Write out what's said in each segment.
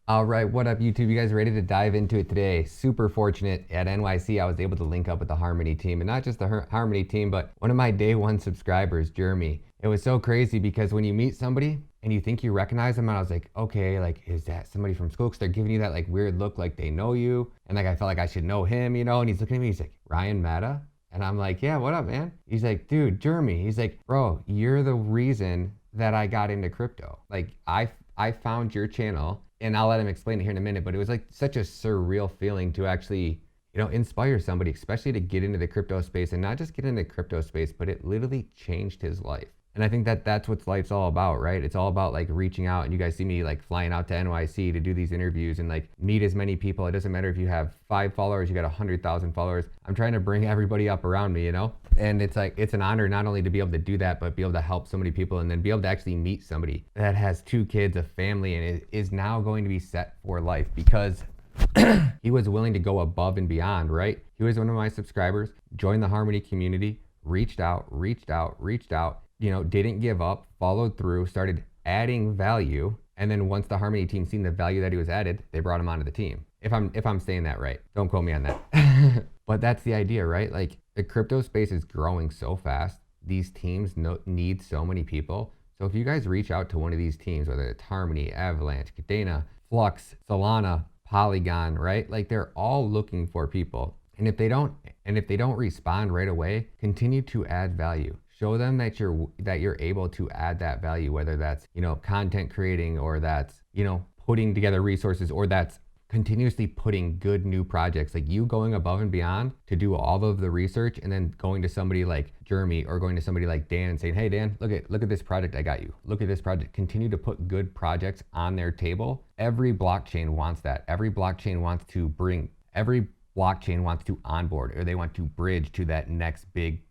All right, what up YouTube? You guys ready to dive into it today? Super fortunate at NYC, I was able to link up with the Harmony team, and not just the Harmony team, but one of my day one subscribers, Jeremy. It was so crazy because when you meet somebody and you think you recognize them, and I was like, okay, like, is that somebody from school? Because they're giving you that like weird look like they know you. And like, I felt like I should know him, you know? And he's looking at me, he's like, Ryan Mata? And I'm like, yeah, what up, man? He's like, dude, Jeremy. He's like, bro, you're the reason that I got into crypto. Like, I found your channel, and I'll let him explain it here in a minute, but it was like such a surreal feeling to actually, inspire somebody, especially to get into the crypto space, and not just get into the crypto space, but it literally changed his life. And I think that that's what life's all about, right? It's all about like reaching out, and you guys see me like flying out to NYC to do these interviews and like meet as many people. It doesn't matter if you have 5 followers, you got 100,000 followers. I'm trying to bring everybody up around me, And it's like, it's an honor not only to be able to do that, but be able to help so many people, and then be able to actually meet somebody that has 2 kids, a family, and is now going to be set for life because he was willing to go above and beyond, right? He was one of my subscribers, joined the Harmony community, reached out, didn't give up, followed through, started adding value. And then once the Harmony team seen the value that he was added, they brought him onto the team. If I'm saying that right, don't quote me on that. But that's the idea, right? Like, the crypto space is growing so fast. These teams need so many people. So if you guys reach out to one of these teams, whether it's Harmony, Avalanche, Cadena, Flux, Solana, Polygon, right? Like, they're all looking for people. And if they don't respond right away, continue to add value. Show them that you're able to add that value, whether that's, content creating, or that's, putting together resources, or that's continuously putting good new projects, like you going above and beyond to do all of the research, and then going to somebody like Jeremy or going to somebody like Dan and saying, hey Dan, look at this project I got you. Look at this project. Continue to put good projects on their table. Every blockchain wants that. Every blockchain wants to onboard, or they want to bridge to that next big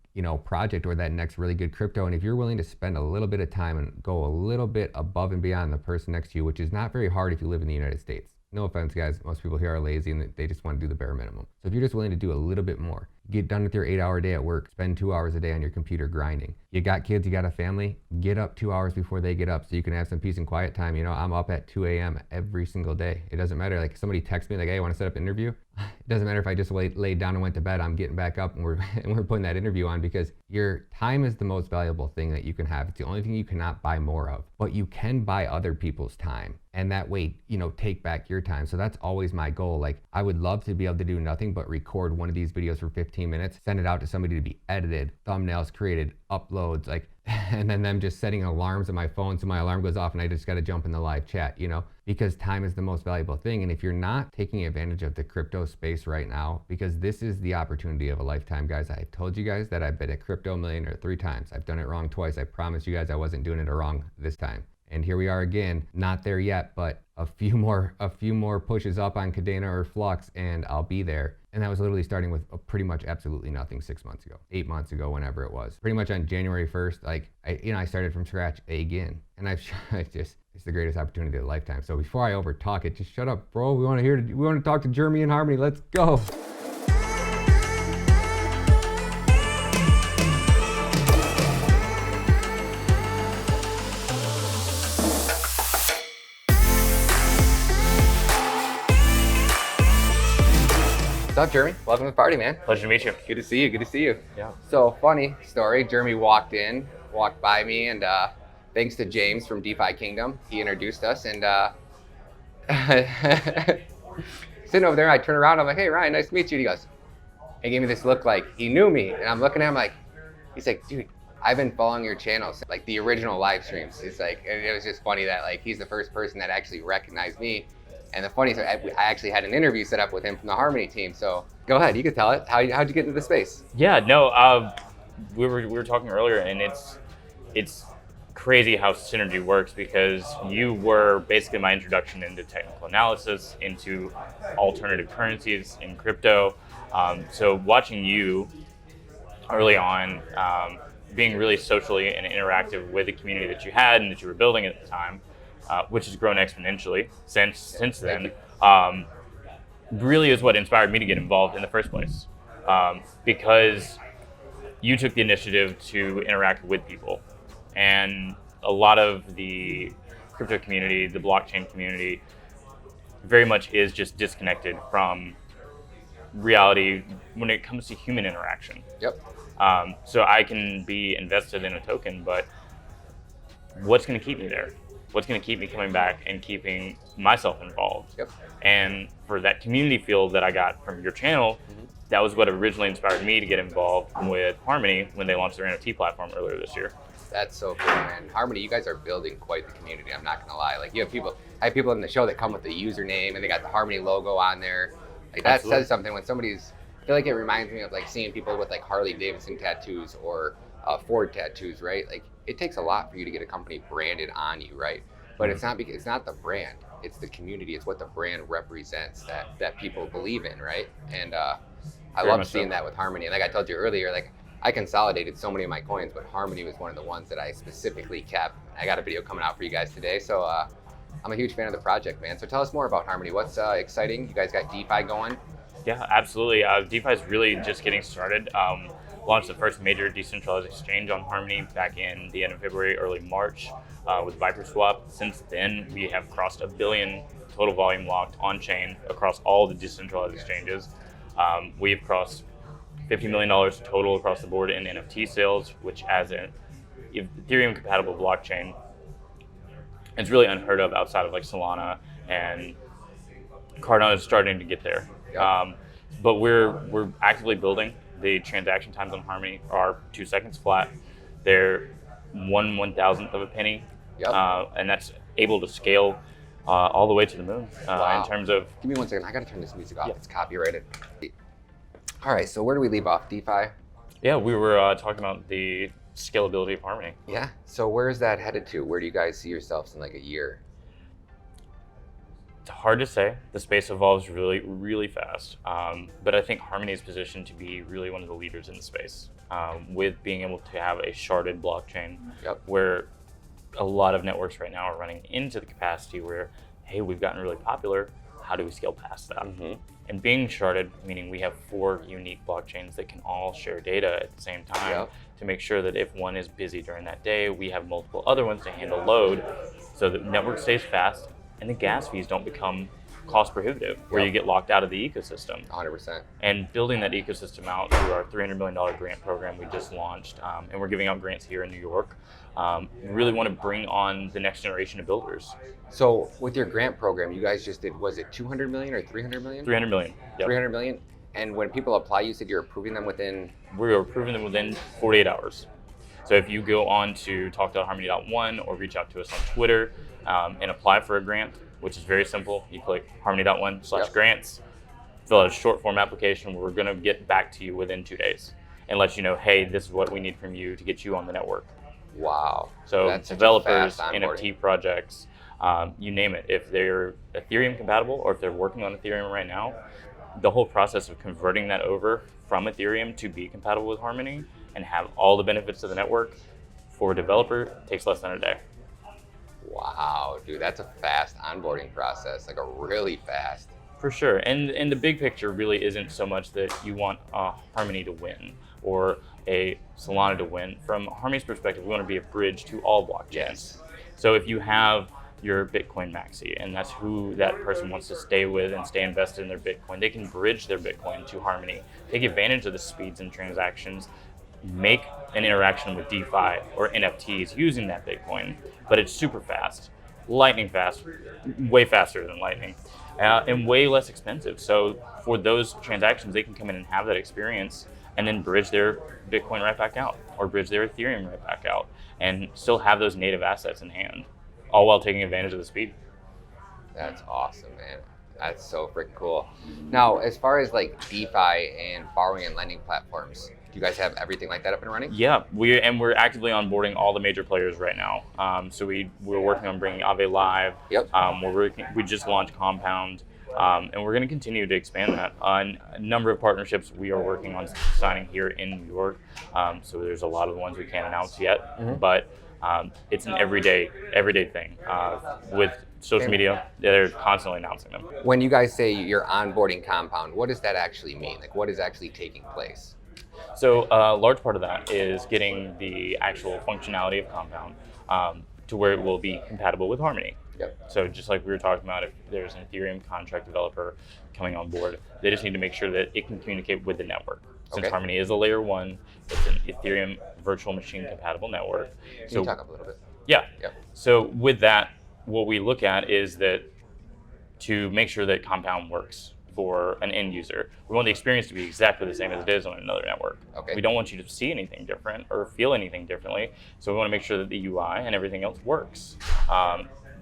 project, or that next really good crypto. And if you're willing to spend a little bit of time and go a little bit above and beyond the person next to you, which is not very hard if you live in the United States. No offense, guys. Most people here are lazy and they just want to do the bare minimum. So if you're just willing to do a little bit more, get done with your 8-hour day at work, spend 2 hours a day on your computer grinding. You got kids, you got a family, get up 2 hours before they get up so you can have some peace and quiet time. I'm up at 2 a.m. every single day. It doesn't matter. Like, if somebody texts me like, hey, I want to set up an interview. It doesn't matter if I just laid down and went to bed. I'm getting back up and we're putting that interview on, because your time is the most valuable thing that you can have. It's the only thing you cannot buy more of, but you can buy other people's time. And that way, take back your time. So that's always my goal. Like, I would love to be able to do nothing but record one of these videos for 15 minutes, send it out to somebody to be edited, thumbnails created, uploads, like, and then them just setting alarms on my phone so my alarm goes off and I just got to jump in the live chat, because time is the most valuable thing. And if you're not taking advantage of the crypto space right now, because this is the opportunity of a lifetime, guys. I told you guys that I've been a crypto millionaire 3 times. I've done it wrong twice. I promise you guys I wasn't doing it wrong this time. And here we are again, not there yet, but a few more pushes up on Cadena or Flux, and I'll be there. And that was literally starting with pretty much absolutely nothing 6 months ago, 8 months ago, whenever it was. Pretty much on January 1st, like, I started from scratch again. And it's the greatest opportunity of a lifetime. So before I over talk it, just shut up, bro. We want to talk to Jeremy and Harmony. Let's go. What's up, Jeremy? Welcome to the party, man. Pleasure to meet you. Good to see you. Yeah. So, funny story. Jeremy walked by me, and thanks to James from DeFi Kingdom, he introduced us. And sitting over there, I turn around, I'm like, hey, Ryan, nice to meet you. And he goes, he gave me this look like he knew me. And I'm looking at him like, he's like, dude, I've been following your channel since like the original live streams. It's like, and it was just funny that like he's the first person that actually recognized me. And the funny thing, I actually had an interview set up with him from the Harmony team. So go ahead, you can tell it. How'd you get into the space? Yeah, no, we were talking earlier, and it's crazy how Synergy works, because you were basically my introduction into technical analysis, into alternative currencies in crypto. So watching you early on, being really socially and interactive with the community that you had and that you were building at the time, which has grown exponentially since then, really is what inspired me to get involved in the first place. Because you took the initiative to interact with people. And a lot of the crypto community, the blockchain community, very much is just disconnected from reality when it comes to human interaction. Yep. So I can be invested in a token, but what's going to keep me there? What's going to keep me coming back and keeping myself involved? Yep. And for that community feel that I got from your channel, that was what originally inspired me to get involved with Harmony when they launched their NFT platform earlier this year. That's so cool, man. Harmony, you guys are building quite the community. I'm not gonna lie. Like you have people, I have people in the show that come with the username and they got the Harmony logo on there. Like that Absolutely. says something when somebody's. I feel like it reminds me of like seeing people with like Harley Davidson tattoos or Ford tattoos, right? Like it takes a lot for you to get a company branded on you, right? But it's not because it's not the brand. It's the community. It's what the brand represents that people believe in, right? And I Very love much seeing so. that with Harmony. And like I told you earlier, like I consolidated so many of my coins, but Harmony was one of the ones that I specifically kept. I got a video coming out for you guys today, so I'm a huge fan of the project, man. So tell us more about Harmony. What's exciting? You guys got DeFi going? Yeah, absolutely. DeFi is really just getting started. Launched the first major decentralized exchange on Harmony back in the end of February, early March with ViperSwap. Since then, we have crossed 1 billion total volume locked on chain across all the decentralized exchanges. We've crossed $50 million total across the board in NFT sales, which as an Ethereum compatible blockchain, it's really unheard of outside of like Solana, and Cardano is starting to get there. Yep. But we're actively building. The transaction times on Harmony are 2 seconds flat. They're 1/1000th of a penny, Yep. and that's able to scale all the way to the moon Wow. in terms of. Give me 1 second. I gotta turn this music off. Yeah. It's copyrighted. All right. So where do we leave off? DeFi. Yeah, we were talking about the scalability of Harmony. Yeah. So where is that headed to? Where do you guys see yourselves in like a year? It's hard to say. The space evolves really, really fast. But I think Harmony is positioned to be really one of the leaders in the space with being able to have a sharded blockchain Yep. where a lot of networks right now are running into the capacity where, hey, we've gotten really popular. How do we scale past that? And being sharded, meaning we have 4 unique blockchains that can all share data at the same time Yep. to make sure that if one is busy during that day, we have multiple other ones to handle load so that the network stays fast and the gas fees don't become cost prohibitive where Yep. you get locked out of the ecosystem. 100%. And building that ecosystem out through our $300 million grant program we just launched, and we're giving out grants here in New York. We really want to bring on the next generation of builders. So with your grant program, you guys just did, was it 200 million or 300 million? 300 million. Yep. 300 million. And when people apply, you said you're approving them within. We are approving them within 48 hours. So if you go on to talk.harmony.one or reach out to us on Twitter and apply for a grant, which is very simple, you click harmony.one/grants, fill out a short form application. We're going to get back to you within 2 days and let you know, hey, this is what we need from you to get you on the network. Wow. So That's such a developers, fast onboarding. NFT projects, you name it. If they're Ethereum compatible or if they're working on Ethereum right now, the whole process of converting that over from Ethereum to be compatible with Harmony and have all the benefits of the network for a developer takes less than a day. Wow, dude, that's a fast onboarding process, like a really fast. For sure. And the big picture really isn't so much that you want Harmony to win or a Solana to win. From Harmony's perspective, we want to be a bridge to all blockchains. Yes. So if you have your Bitcoin maxi, and that's who that person wants to stay with and stay invested in their Bitcoin, they can bridge their Bitcoin to Harmony, take advantage of the speeds and transactions, make an interaction with DeFi or NFTs using that Bitcoin, but it's super fast, lightning fast, way faster than lightning, and way less expensive. So for those transactions, they can come in and have that experience and then bridge their Bitcoin right back out or bridge their Ethereum right back out and still have those native assets in hand, all while taking advantage of the speed. That's awesome, man. That's so freaking cool. Now, as far as like DeFi and borrowing and lending platforms, do you guys have everything like that up and running? Yeah, we're actively onboarding all the major players right now. So we're working on bringing Aave live. Yep. We just launched Compound, and we're going to continue to expand that. On a number of partnerships we are working on signing here in New York. So there's a lot of the ones we can't announce yet, but it's an everyday thing. With social media, they're constantly announcing them. When you guys say you're onboarding Compound, what does that actually mean? Like, what is actually taking place? So a large part of that is getting the actual functionality of Compound to where it will be compatible with Harmony. Yep. So just like we were talking about, if there's an Ethereum contract developer coming on board, they just need to make sure that it can communicate with the network. Since Okay. Harmony is a layer 1, it's an Ethereum virtual machine compatible network. Can you talk up a little bit? Yeah. Yep. So with that, what we look at is that to make sure that Compound works for an end user, we want the experience to be exactly the same as it is on another network. Okay. We don't want you to see anything different or feel anything differently. So we want to make sure that the UI and everything else works.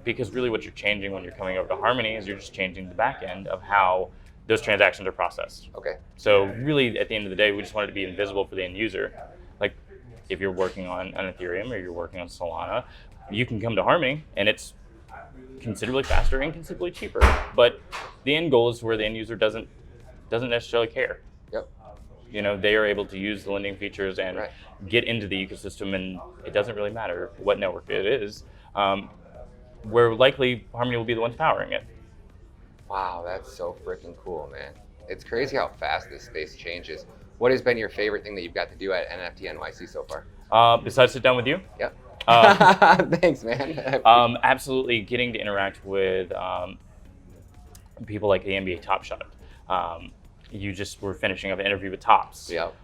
Because really what you're changing when you're coming over to Harmony is you're just changing the back end of how those transactions are processed. Okay. So really, at the end of the day, we just want it to be invisible for the end user. Like if you're working on an Ethereum or you're working on Solana, you can come to Harmony and it's considerably faster and considerably cheaper. But the end goal is where the end user doesn't necessarily care. Yep. You know, they are able to use the lending features and Right. get into the ecosystem, and it doesn't really matter what network it is. Where likely Harmony will be the ones powering it. Wow, that's so freaking cool, man. It's crazy how fast this space changes. What has been your favorite thing that you've got to do at NFT NYC so far? Besides sit down with you, Yep. Um, Thanks, man. absolutely getting to interact with people like the NBA Top Shot. You just were finishing up an interview with Tops. Yep.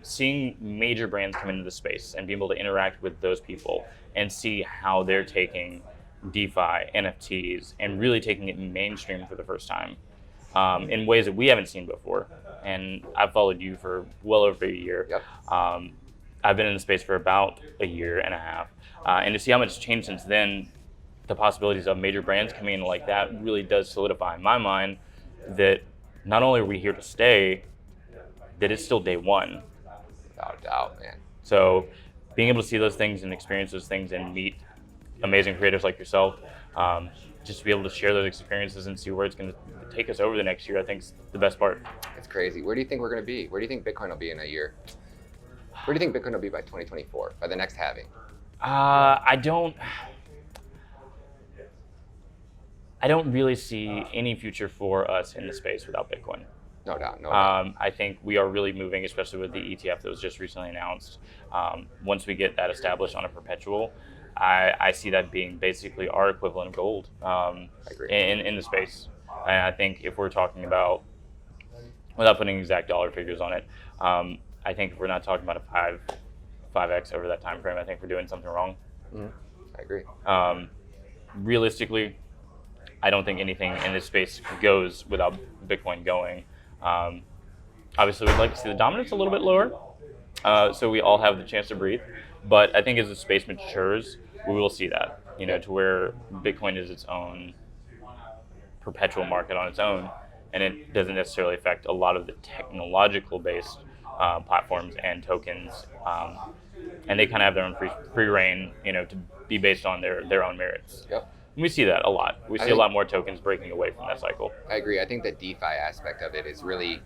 Seeing major brands come into the space and being able to interact with those people and see how they're taking DeFi, NFTs, and really taking it mainstream for the first time in ways that we haven't seen before. And I've followed you for well over a year. Yep. I've been in the space for about a year and a half. And to see how much has changed since then, the possibilities of major brands coming in like that really does solidify in my mind that not only are we here to stay, that it's still day one. Without doubt, man. So being able to see those things and experience those things and meet amazing creators like yourself, just to be able to share those experiences and see where it's going to take us over the next year, I think is the best part. It's crazy. Where do you think we're going to be? Where do you think Bitcoin will be in a year? Where do you think Bitcoin will be by 2024, by the next halving? I don't really see any future for us in the space without Bitcoin. No doubt, no doubt. I think we are really moving, especially with the ETF that was just recently announced. Once we get that established on a perpetual, I see that being basically our equivalent of gold I agree. in the space. And I think if we're talking about, without putting exact dollar figures on it, I think if we're not talking about a 5x over that time frame, I think we're doing something wrong. I agree. Realistically, I don't think anything in this space goes without Bitcoin going. Obviously, we'd like to see the dominance a little bit lower, so we all have the chance to breathe. But I think as the space matures, we will see that, to where Bitcoin is its own perpetual market on its own, and it doesn't necessarily affect a lot of the technological-based platforms and tokens, and they kind of have their own free reign, to be based on their own merits. Yep. And we see that a lot. We see a lot more tokens breaking away from that cycle. I agree. I think the DeFi aspect of it is really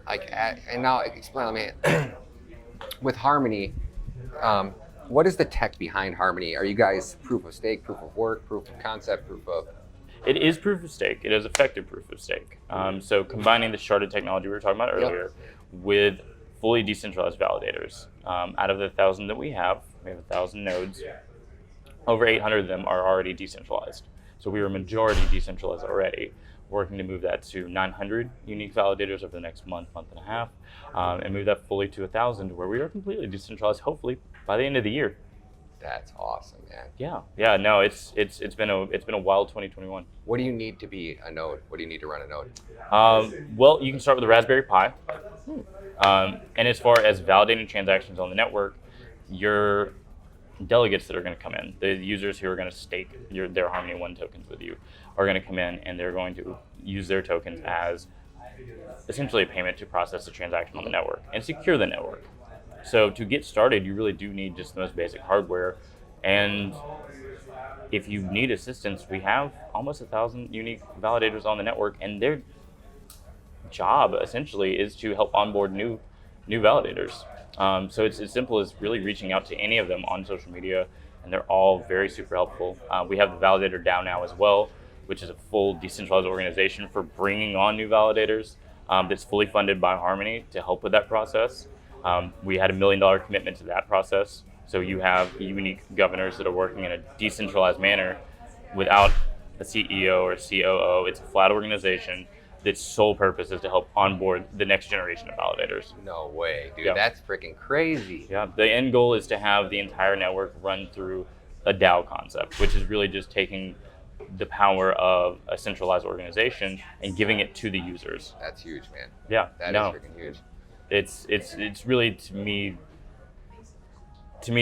and now explain me with Harmony. What is the tech behind Harmony? Are you guys proof of stake, proof of work, proof of concept, proof of? It is proof of stake. It is effective proof of stake. So combining the sharded technology we were talking about earlier with fully decentralized validators. Out of the 1,000 that we have 1,000 nodes. Over 800 of them are already decentralized. So we are majority decentralized already, working to move that to 900 unique validators over the next month and a half, and move that fully to 1,000 where we are completely decentralized, hopefully by the end of the year. That's awesome, man. Yeah. No, it's been a wild 2021. What do you need to be a node? What do you need to run a node? Well, you can start with a Raspberry Pi. And as far as validating transactions on the network, your delegates that are going to come in, the users who are going to stake their Harmony One tokens with you, are going to come in and they're going to use their tokens as essentially a payment to process the transaction on the network and secure the network. So to get started, you really do need just the most basic hardware. And if you need assistance, we have almost 1,000 unique validators on the network, and their job essentially is to help onboard new validators. So it's as simple as really reaching out to any of them on social media, and they're all very super helpful. We have the Validator DAO now as well, which is a full decentralized organization for bringing on new validators that's fully funded by Harmony to help with that process. We had $1 million commitment to that process. So you have unique governors that are working in a decentralized manner without a CEO or COO. It's a flat organization that's sole purpose is to help onboard the next generation of validators. No way, dude. Yeah. That's freaking crazy. Yeah, the end goal is to have the entire network run through a DAO concept, which is really just taking the power of a centralized organization and giving it to the users. That's huge, man. Yeah, That is freaking huge. It's really to me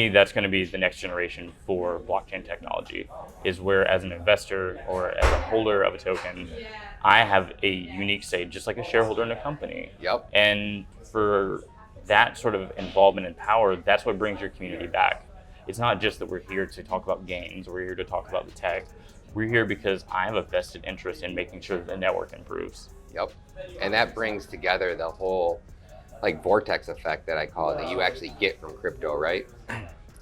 that's going to be the next generation for blockchain technology, is where as an investor or as a holder of a token, I have a unique say, just like a shareholder in a company. Yep. And for that sort of involvement and power, that's what brings your community back. It's not just that we're here to talk about gains, we're here to talk about the tech. We're here because I have a vested interest in making sure that the network improves. Yep. And that brings together the whole like vortex effect that I call it, that you actually get from crypto, right?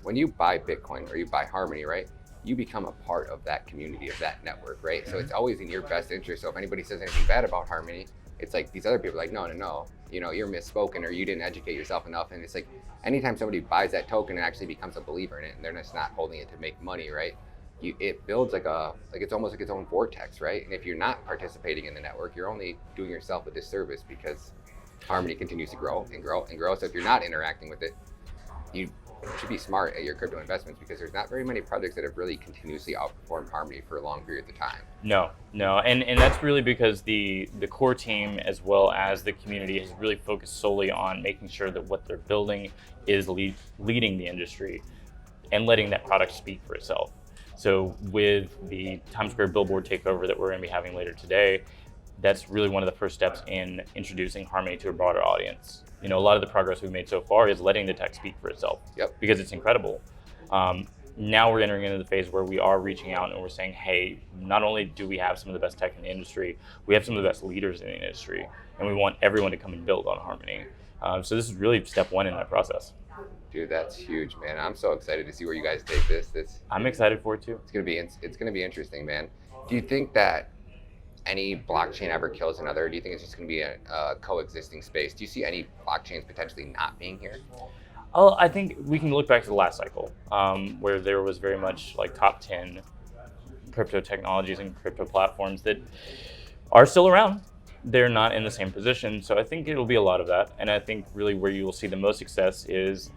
When you buy Bitcoin or you buy Harmony, right? You become a part of that community, of that network, right? So it's always in your best interest. So if anybody says anything bad about Harmony, it's like these other people are like, no, you know, you're misspoken or you didn't educate yourself enough. And it's like anytime somebody buys that token and actually becomes a believer in it, and they're just not holding it to make money, right? It builds it's almost like its own vortex, right? And if you're not participating in the network, you're only doing yourself a disservice, because Harmony continues to grow and grow and grow. So if you're not interacting with it, you should be smart at your crypto investments, because there's not very many projects that have really continuously outperformed Harmony for long periods of time. No, and that's really because the core team as well as the community has really focused solely on making sure that what they're building is leading the industry and letting that product speak for itself. So with the Times Square billboard takeover that we're going to be having later today, that's really one of the first steps in introducing Harmony to a broader audience. You know, a lot of the progress we've made so far is letting the tech speak for itself. Yep. Because it's incredible. Now we're entering into the phase where we are reaching out and we're saying, hey, not only do we have some of the best tech in the industry, we have some of the best leaders in the industry, and we want everyone to come and build on Harmony. So this is really step one in that process. Dude, that's huge, man. I'm so excited to see where you guys take this. I'm excited for it too. It's gonna be interesting, man. Do you think that any blockchain ever kills another? Or do you think it's just gonna be a coexisting space? Do you see any blockchains potentially not being here? Oh, I think we can look back to the last cycle, where there was very much like top 10 crypto technologies and crypto platforms that are still around. They're not in the same position. So I think it'll be a lot of that. And I think really where you will see the most success is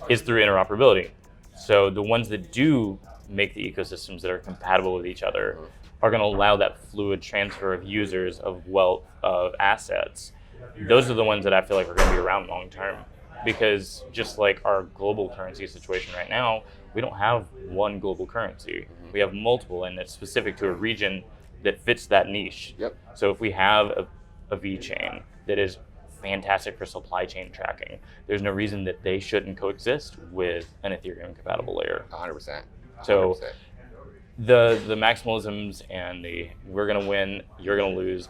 through interoperability. So the ones that do make the ecosystems that are compatible with each other are going to allow that fluid transfer of users, of wealth, of assets. Those are the ones that I feel like are going to be around long term, because just like our global currency situation right now, we don't have one global currency. We have multiple, and it's specific to a region that fits that niche. Yep. So if we have a V-chain that is fantastic for supply chain tracking, there's no reason that they shouldn't coexist with an Ethereum compatible layer. 100%. So the maximalisms and we're going to win, you're going to lose.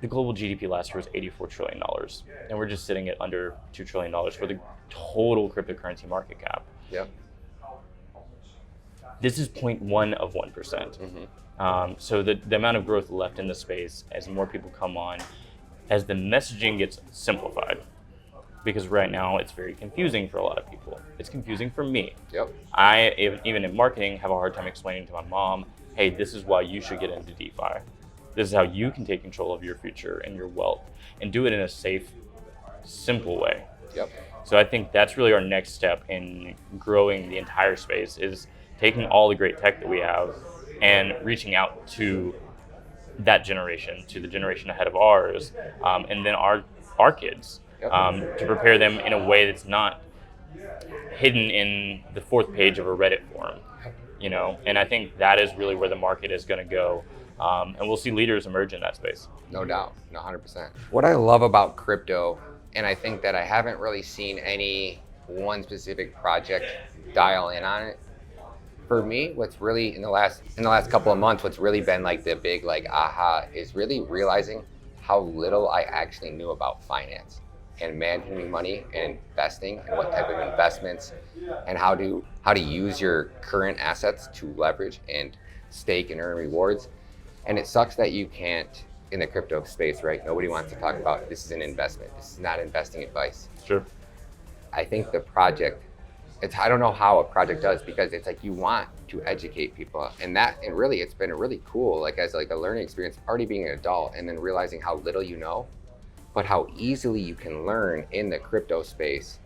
The global GDP last year was $84 trillion, and we're just sitting at under $2 trillion for the total cryptocurrency market cap. Yep. This is 0.1 of 1%. So the amount of growth left in the space as more people come on, as the messaging gets simplified, because right now it's very confusing for a lot of people. It's confusing for me. Yep. I, even in marketing, have a hard time explaining to my mom, hey, this is why you should get into DeFi. This is how you can take control of your future and your wealth, and do it in a safe, simple way. Yep. So I think that's really our next step in growing the entire space, is taking all the great tech that we have and reaching out to that generation, to the generation ahead of ours, and then our kids, to prepare them in a way that's not hidden in the fourth page of a Reddit forum, you know. And I think that is really where the market is going to go, and we'll see leaders emerge in that space. No doubt, 100%. What I love about crypto, and I think that I haven't really seen any one specific project dial in on it. For me, what's really in the last couple of months, what's really been like the big like aha is really realizing how little I actually knew about finance and managing money and investing, and what type of investments, and how to use your current assets to leverage and stake and earn rewards. And it sucks that you can't, in the crypto space, right? Nobody wants to talk about this is an investment. This is not investing advice. Sure. I think the project I don't know how a project does, because it's like you want to educate people, and really it's been a really cool, like as like a learning experience, already being an adult and then realizing how little you know, but how easily you can learn in the crypto space.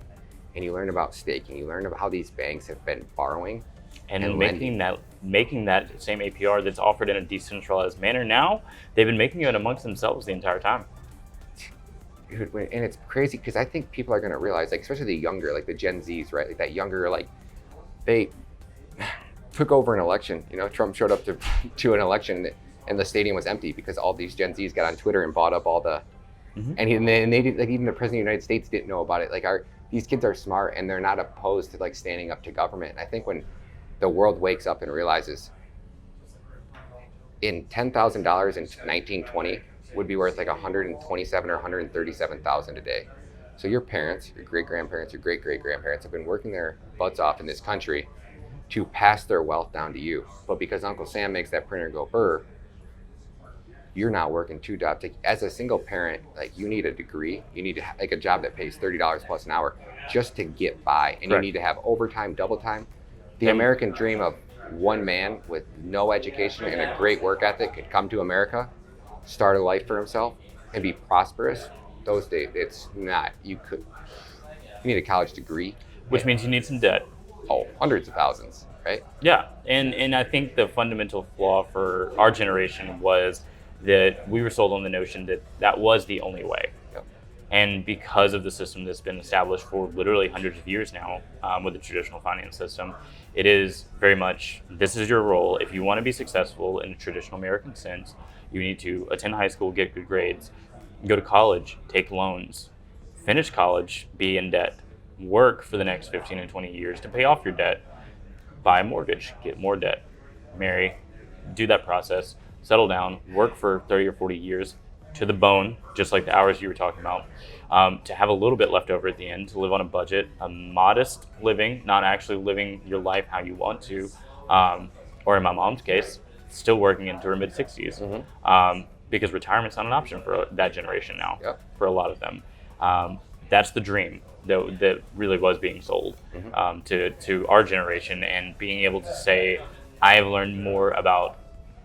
And you learn about staking, you learn about how these banks have been borrowing And lending. making that same APR that's offered in a decentralized manner now, they've been making it amongst themselves the entire time. Dude, and it's crazy because I think people are going to realize, like especially the younger, like the Gen Zs, right? Like that younger, like they took over an election. You know, Trump showed up to an election and the stadium was empty because all these Gen Zs got on Twitter and bought up all the, and they did, like even the president of the United States didn't know about it. Like these kids are smart and they're not opposed to like standing up to government. And I think when the world wakes up and realizes in $10,000 in 1920 would be worth like 127 or 137,000 a day. So your parents, your great-grandparents, your great-great-grandparents have been working their butts off in this country to pass their wealth down to you. But because Uncle Sam makes that printer go burr, you're not working two jobs. Like, as a single parent, like you need a degree, you need to like a job that pays $30 plus an hour just to get by. And Correct. You need to have overtime, double time. The American dream of one man with no education and a great work ethic could come to America, start a life for himself, and be prosperous. Those days, it's not. You need a college degree, Which means you need some debt. oh, hundreds of thousands, right? Yeah, and I think the fundamental flaw for our generation was that we were sold on the notion that that was the only way. Yep. And because of the system that's been established for literally hundreds of years now, with the traditional finance system, it is very much, this is your role. If you want to be successful in a traditional American sense, you need to attend high school, get good grades, go to college, take loans, finish college, be in debt, work for the next 15 and 20 years to pay off your debt, buy a mortgage, get more debt, marry, do that process, settle down, work for 30 or 40 years to the bone, just like the hours you were talking about, to have a little bit left over at the end, to live on a budget, a modest living, not actually living your life how you want to, or in my mom's case, still working into her mid-60s, because retirement's not an option for that generation now, Yep. for a lot of them. That's the dream that really was being sold to our generation, and being able to say, I have learned more about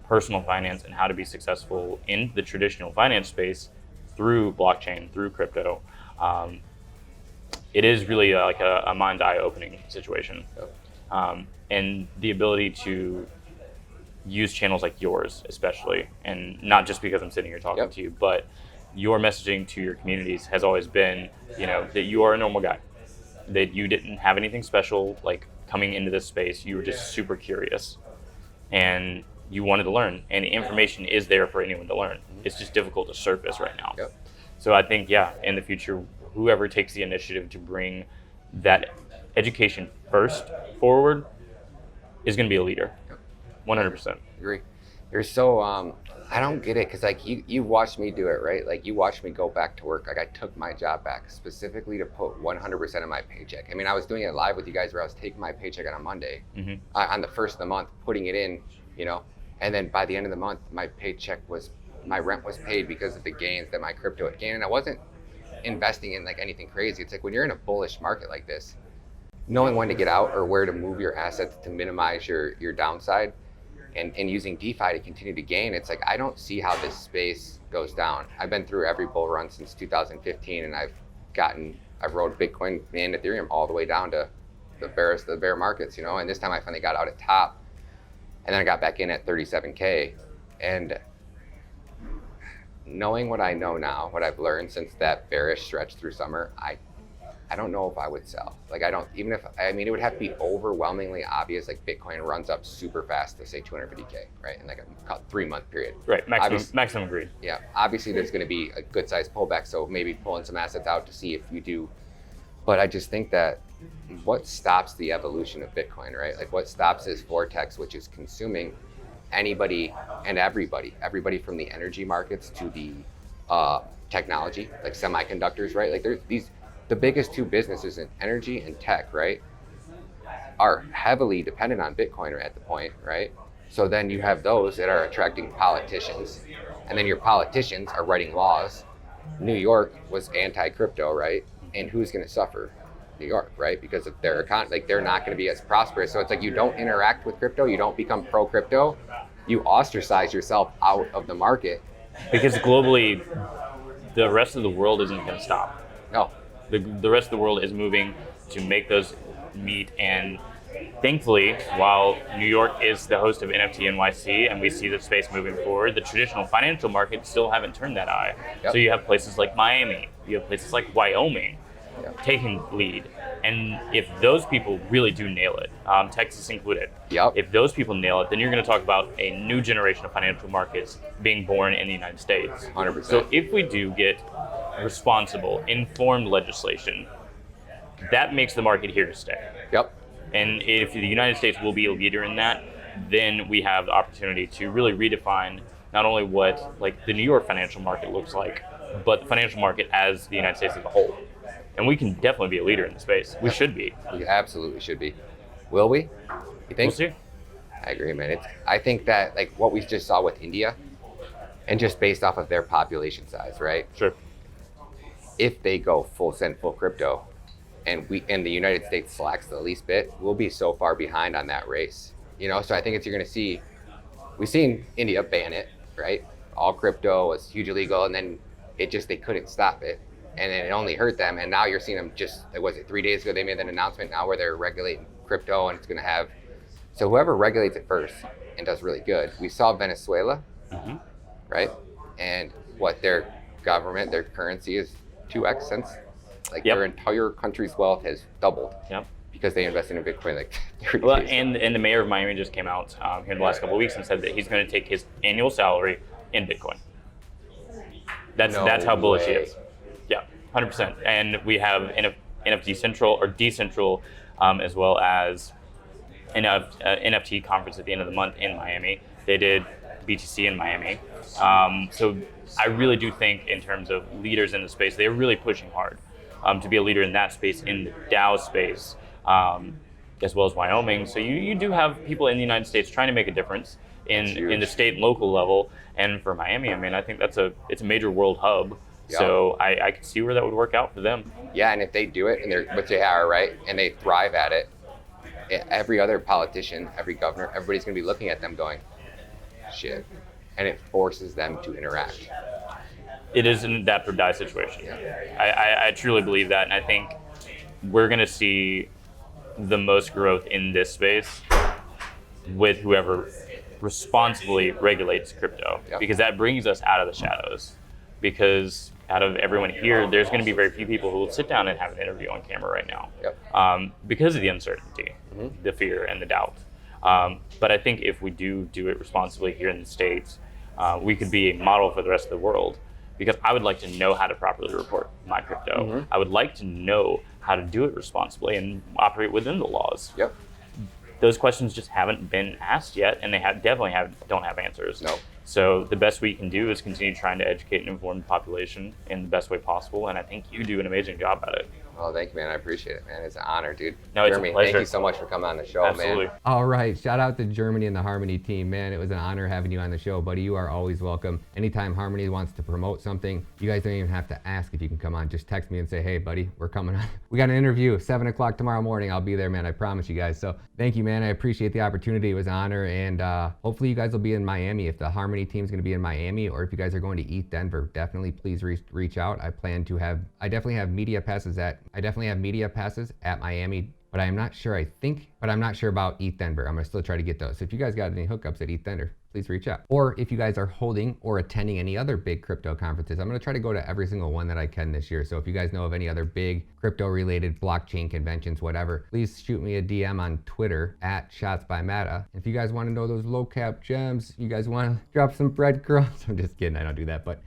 personal finance and how to be successful in the traditional finance space through blockchain, through crypto. It is really like a mind eye-opening situation. And the ability to use channels like yours, especially, and not just because I'm sitting here talking to you, but your messaging to your communities has always been, that you are a normal guy, that you didn't have anything special like coming into this space. You were just super curious and you wanted to learn, and the information is there for anyone to learn. It's just difficult to surface right now. So I think, in the future, whoever takes the initiative to bring that education first forward is going to be a leader. 100%. Agree. You're so I don't get it, because like you watched me do it, right? Like you watched me go back to work. Like I took my job back specifically to put 100% of my paycheck. I mean, I was doing it live with you guys where I was taking my paycheck on a Monday, on the first of the month, putting it in, and then by the end of the month, my rent was paid because of the gains that my crypto had gained. And I wasn't investing in like anything crazy. It's like when you're in a bullish market like this, knowing when to get out or where to move your assets to minimize your downside, and using DeFi to continue to gain, it's like I don't see how this space goes down. I've been through every bull run since 2015, and I've rode Bitcoin and Ethereum all the way down to the bear markets, and this time I finally got out at top, and then I got back in at 37K. And knowing what I know now, what I've learned since that bearish stretch through summer, I don't know if I would sell. Like it would have to be overwhelmingly obvious, like Bitcoin runs up super fast to say 250K, right? In like a 3-month period. Right, maximum agreed. Yeah, obviously there's gonna be a good sized pullback, so maybe pulling some assets out to see if you do. But I just think that what stops the evolution of Bitcoin, right? Like what stops this vortex, which is consuming anybody and everybody from the energy markets to the technology, like semiconductors, right? Like there's the biggest two businesses in energy and tech, right, are heavily dependent on Bitcoin at the point, right? So then you have those that are attracting politicians, and then your politicians are writing laws. New York was anti-crypto, right? And who's going to suffer? New York, right? Because of their like they're not going to be as prosperous. So it's like you don't interact with crypto, you don't become pro crypto, you ostracize yourself out of the market. Because globally, the rest of the world isn't going to stop. No, The rest of the world is moving to make those meet, and thankfully, while New York is the host of NFT NYC and we see the space moving forward, the traditional financial markets still haven't turned that eye. Yep. So you have places like Miami, you have places like Wyoming Yep. taking lead. And if those people really do nail it, Texas included, Yep. if those people nail it, then you're going to talk about a new generation of financial markets being born in the United States. 100%. So if we do get responsible, informed legislation, that makes the market here to stay. Yep. And if the United States will be a leader in that, then we have the opportunity to really redefine not only what like the New York financial market looks like, but the financial market as the United States as a whole. And we can definitely be a leader in the space. We should be. We absolutely should be. Will we? You think? We'll see. I agree, man. I think that like what we just saw with India, and just based off of their population size, right? Sure. If they go full crypto, and the United States slacks the least bit, we'll be so far behind on that race. You know, so I think you're going to see. We've seen India ban it, right? All crypto was hugely illegal, and then they couldn't stop it. And then it only hurt them. And now you're seeing them was it 3 days ago, they made an announcement now where they're regulating crypto, and it's going to have, so whoever regulates it first and does really good. We saw Venezuela, right? And what their government, their currency is 2x since, like Yep. their entire country's wealth has doubled Yep. because they invested in Bitcoin like 30 Well, days. and the mayor of Miami just came out here in the last couple of weeks and said that he's going to take his annual salary in Bitcoin. That's how bullish he way. is. Yeah, 100%. And we have NFT Central or Decentral, as well as an NFT conference at the end of the month in Miami. They did BTC in Miami. So I really do think in terms of leaders in the space, they're really pushing hard to be a leader in that space, in the DAO space, as well as Wyoming. So you do have people in the United States trying to make a difference in the state and local level. And for Miami, I mean, I think it's a major world hub. Yeah. So I could see where that would work out for them. Yeah, and if they do it, and which they are, right, and they thrive at it, every other politician, every governor, everybody's going to be looking at them going, shit. And it forces them to interact. It is an adapt or die situation. Yeah. I truly believe that, and I think we're going to see the most growth in this space with whoever responsibly regulates crypto, Yep. because that brings us out of the shadows. Because out of everyone here, there's going to be very few people who will sit down and have an interview on camera right now, because of the uncertainty, the fear, and the doubt. But I think if we do it responsibly here in the States, we could be a model for the rest of the world. Because I would like to know how to properly report my crypto. I would like to know how to do it responsibly and operate within the laws. Yep. Those questions just haven't been asked yet, and they don't have answers. No. So the best we can do is continue trying to educate and inform the population in the best way possible, and I think you do an amazing job at it. Well, thank you, man. I appreciate it, man. It's an honor, dude. No, it's a Jeremy, pleasure. thank you so much for coming on the show, Absolutely. man. All right, shout out to Germany and the Harmony team, man. It was an honor having you on the show, buddy. You are always welcome. Anytime Harmony wants to promote something, you guys don't even have to ask if you can come on. Just text me and say, hey, buddy, we're coming on. We got an interview, 7 o'clock tomorrow morning. I'll be there, man. I promise you guys. So thank you, man. I appreciate the opportunity. It was an honor, and hopefully you guys will be in Miami. If the Harmony team's going to be in Miami, or if you guys are going to ETH Denver, definitely please reach out. I definitely have media passes at Miami, but I'm not sure about ETH Denver. I'm gonna still try to get those. So if you guys got any hookups at ETH Denver, please reach out. Or if you guys are holding or attending any other big crypto conferences, I'm gonna try to go to every single one that I can this year. So if you guys know of any other big crypto related blockchain conventions, whatever, please shoot me a DM on Twitter at ShotsByMata. If you guys wanna know those low cap gems, you guys wanna drop some breadcrumbs, I'm just kidding, I don't do that, but